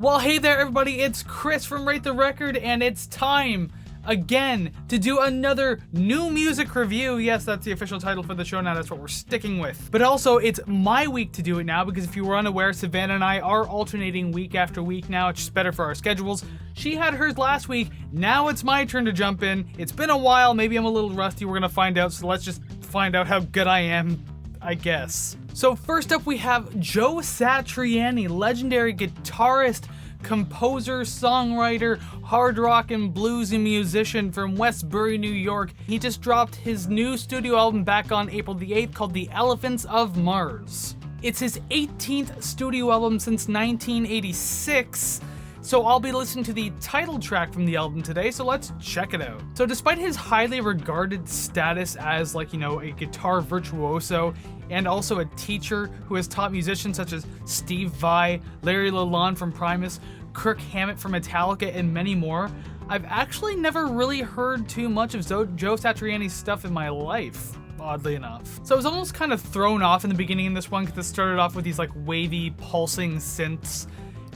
Well, hey there everybody, it's Kris from Rate the Record, and it's time again to do another new music review. Yes, that's the official title for the show now, that's what we're sticking with. But also, it's my week to do it now, because if you were unaware, Savannah and I are alternating week after week now. It's just better for our schedules. She had hers last week, now it's my turn to jump in. It's been a while, maybe I'm a little rusty, we're gonna find out, so let's just find out how good I am, I guess. So first up we have Joe Satriani, legendary guitarist, composer, songwriter, hard rock and bluesy musician from Westbury, New York. He just dropped his new studio album back on April the 8th called The Elephants of Mars. It's his 18th studio album since 1986. So I'll be listening to the title track from the album today, so let's check it out. So despite his highly regarded status as a guitar virtuoso and also a teacher who has taught musicians such as Steve Vai, Larry Lalonde from Primus, Kirk Hammett from Metallica, and many more, I've actually never really heard too much of Joe Satriani's stuff in my life, oddly enough. So I was almost kind of thrown off in the beginning of this one because it started off with these wavy pulsing synths,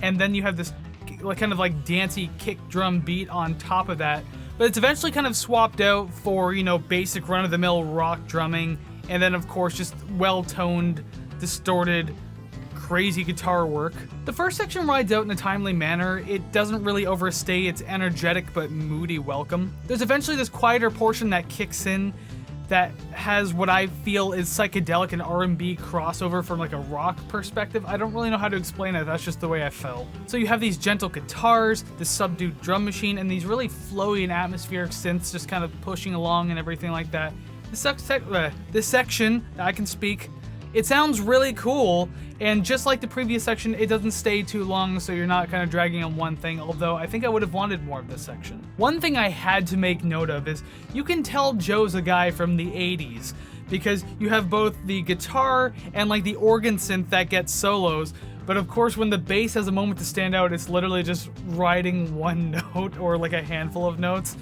and then you have this kind of dancey kick drum beat on top of that, but it's eventually kind of swapped out for basic run-of-the-mill rock drumming, and then of course just well-toned, distorted, crazy guitar work. The first section rides out in a timely manner. It doesn't really overstay its energetic but moody welcome. There's eventually this quieter portion that kicks in that has what I feel is psychedelic and R&B crossover from a rock perspective. I don't really know how to explain it, that's just the way I felt. So you have these gentle guitars, this subdued drum machine, and these really flowy and atmospheric synths just kind of pushing along and everything like that. This section, I can speak, it sounds really cool, and just like the previous section, it doesn't stay too long, so you're not kind of dragging on one thing, although I think I would have wanted more of this section. One thing I had to make note of is you can tell Joe's a guy from the 80s, because you have both the guitar and the organ synth that gets solos, but of course when the bass has a moment to stand out, it's literally just riding one note or a handful of notes.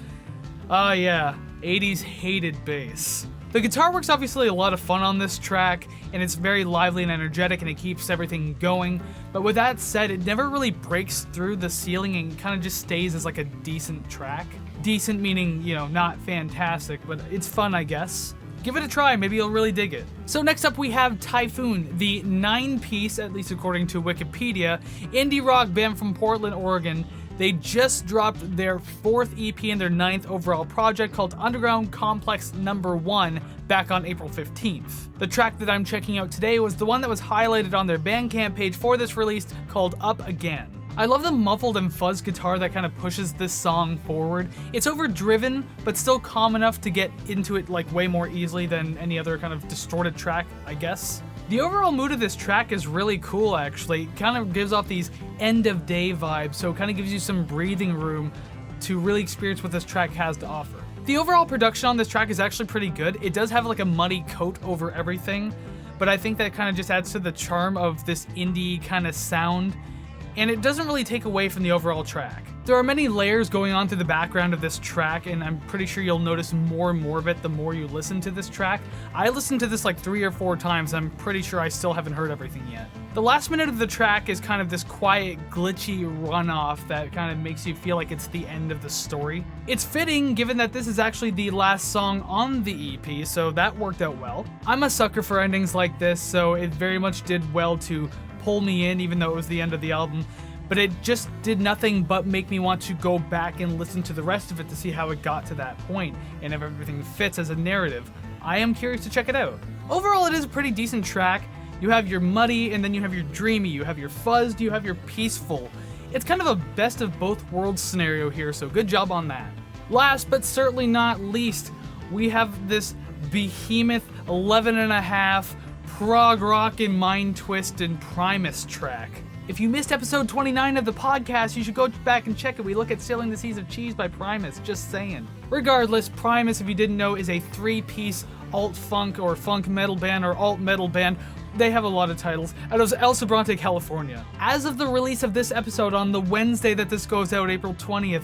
Oh yeah, 80s hated bass. The guitar work's obviously a lot of fun on this track, and it's very lively and energetic, and it keeps everything going, but with that said, it never really breaks through the ceiling and kind of just stays as a decent track. Decent meaning, not fantastic, but it's fun, I guess. Give it a try, maybe you'll really dig it. So next up we have Typhoon, the 9-piece, at least according to Wikipedia, indie rock band from Portland, Oregon. They just dropped their 4th EP and their 9th overall project called Underground Complex No. 1 back on April 15th. The track that I'm checking out today was the one that was highlighted on their Bandcamp page for this release called Up Again. I love the muffled and fuzz guitar that kind of pushes this song forward. It's overdriven, but still calm enough to get into it way more easily than any other kind of distorted track, I guess. The overall mood of this track is really cool, actually. It kind of gives off these end-of-day vibes, so it kind of gives you some breathing room to really experience what this track has to offer. The overall production on this track is actually pretty good. It does have a muddy coat over everything, but I think that kind of just adds to the charm of this indie kind of sound, and it doesn't really take away from the overall track. There are many layers going on through the background of this track, and I'm pretty sure you'll notice more and more of it the more you listen to this track. I listened to this 3 or 4 times, and I'm pretty sure I still haven't heard everything yet. The last minute of the track is kind of this quiet, glitchy runoff that kind of makes you feel like it's the end of the story. It's fitting given that this is actually the last song on the EP, so that worked out well. I'm a sucker for endings like this, so it very much did well to pull me in even though it was the end of the album. But it just did nothing but make me want to go back and listen to the rest of it to see how it got to that point, and if everything fits as a narrative. I am curious to check it out. Overall, it is a pretty decent track. You have your muddy, and then you have your dreamy, you have your fuzzed, you have your peaceful. It's kind of a best of both worlds scenario here, so good job on that. Last but certainly not least, we have this behemoth 11.5 prog rock and mind twist and Primus track. If you missed episode 29 of the podcast, you should go back and check it. We look at Sailing the Seas of Cheese by Primus, just saying. Regardless, Primus, if you didn't know, is a 3-piece alt-funk or funk metal band or alt-metal band. They have a lot of titles, out of El Sobrante, California. As of the release of this episode on the Wednesday that this goes out, April 20th,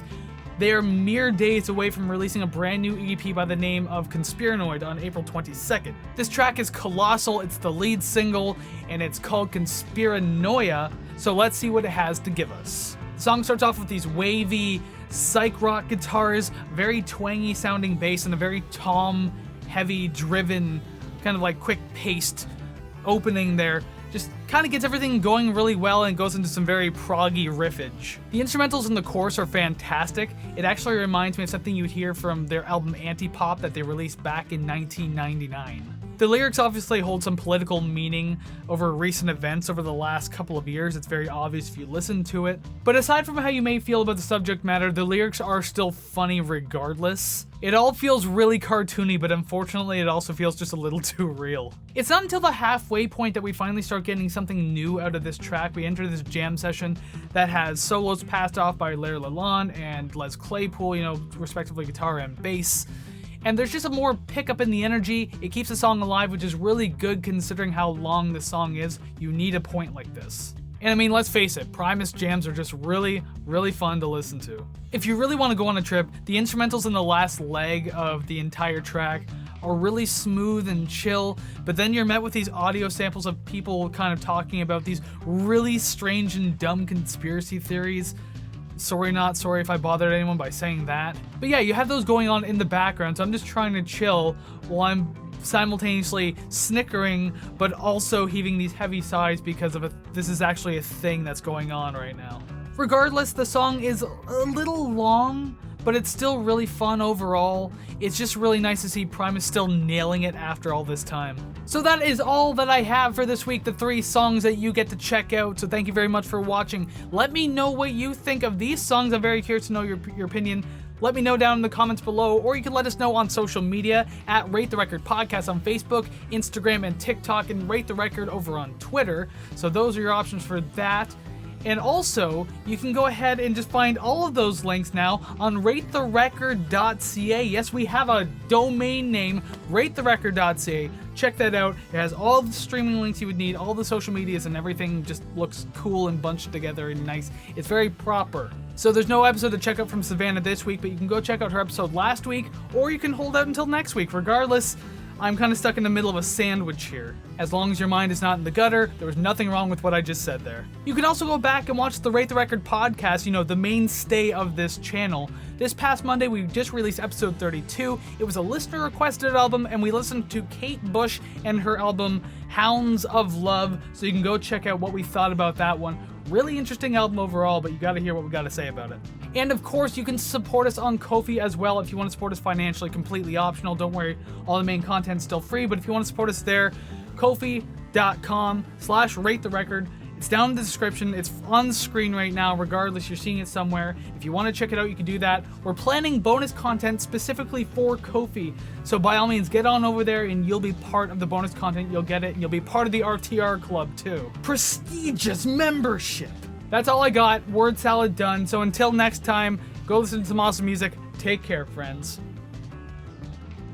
they are mere days away from releasing a brand new EP by the name of Conspiranoia on April 22nd. This track is colossal, it's the lead single, and it's called Conspiranoia, So let's see what it has to give us. The song starts off with these wavy psych rock guitars, very twangy sounding bass, and a very tom heavy driven kind of like quick paced opening there. Just kind of gets everything going really well and goes into some very proggy riffage. The instrumentals in the chorus are fantastic. It actually reminds me of something you'd hear from their album Anti-Pop that they released back in 1999. The lyrics obviously hold some political meaning over recent events over the last couple of years. It's very obvious if you listen to it. But aside from how you may feel about the subject matter, the lyrics are still funny regardless. It all feels really cartoony, but unfortunately it also feels just a little too real. It's not until the halfway point that we finally start getting something new out of this track. We enter this jam session that has solos passed off by Larry Lalonde and Les Claypool, respectively guitar and bass. And there's just a more pickup in the energy. It keeps the song alive, which is really good considering how long the song is. You need a point like this. And I mean, let's face it, Primus jams are just really, really fun to listen to. If you really want to go on a trip, the instrumentals in the last leg of the entire track are really smooth and chill, but then you're met with these audio samples of people kind of talking about these really strange and dumb conspiracy theories. Sorry, not sorry if I bothered anyone by saying that. But yeah, you have those going on in the background, so I'm just trying to chill while I'm simultaneously snickering, but also heaving these heavy sighs because of this is actually a thing that's going on right now. Regardless, the song is a little long, but it's still really fun overall. It's just really nice to see Primus still nailing it after all this time. So that is all that I have for this week, the 3 songs that you get to check out. So thank you very much for watching. Let me know what you think of these songs. I'm very curious to know your opinion. Let me know down in the comments below, or you can let us know on social media at Rate the Record Podcast on Facebook, Instagram, and TikTok, and Rate the Record over on Twitter. So those are your options for that. And also, you can go ahead and just find all of those links now on ratetherecord.ca. Yes, we have a domain name, ratetherecord.ca. Check that out. It has all the streaming links you would need, all the social medias, and everything just looks cool and bunched together and nice. It's very proper. So there's no episode to check out from Savannah this week, but you can go check out her episode last week, or you can hold out until next week. Regardless, I'm kind of stuck in the middle of a sandwich here. As long as your mind is not in the gutter, there was nothing wrong with what I just said there. You can also go back and watch the Rate the Record podcast, the mainstay of this channel. This past Monday, we just released episode 32. It was a listener-requested album, and we listened to Kate Bush and her album Hounds of Love, so you can go check out what we thought about that one. Really interesting album overall, but you gotta hear what we gotta say about it. And of course, you can support us on Ko-fi as well if you want to support us financially, completely optional. Don't worry, all the main content's still free, but if you want to support us there, kofi.com/ratetherecord. It's down in the description. It's on the screen right now. Regardless, you're seeing it somewhere. If you want to check it out, you can do that. We're planning bonus content specifically for Ko-fi. So by all means, get on over there and you'll be part of the bonus content. You'll get it. And you'll be part of the RTR club too. Prestigious membership. That's all I got. Word salad done. So until next time, go listen to some awesome music. Take care, friends.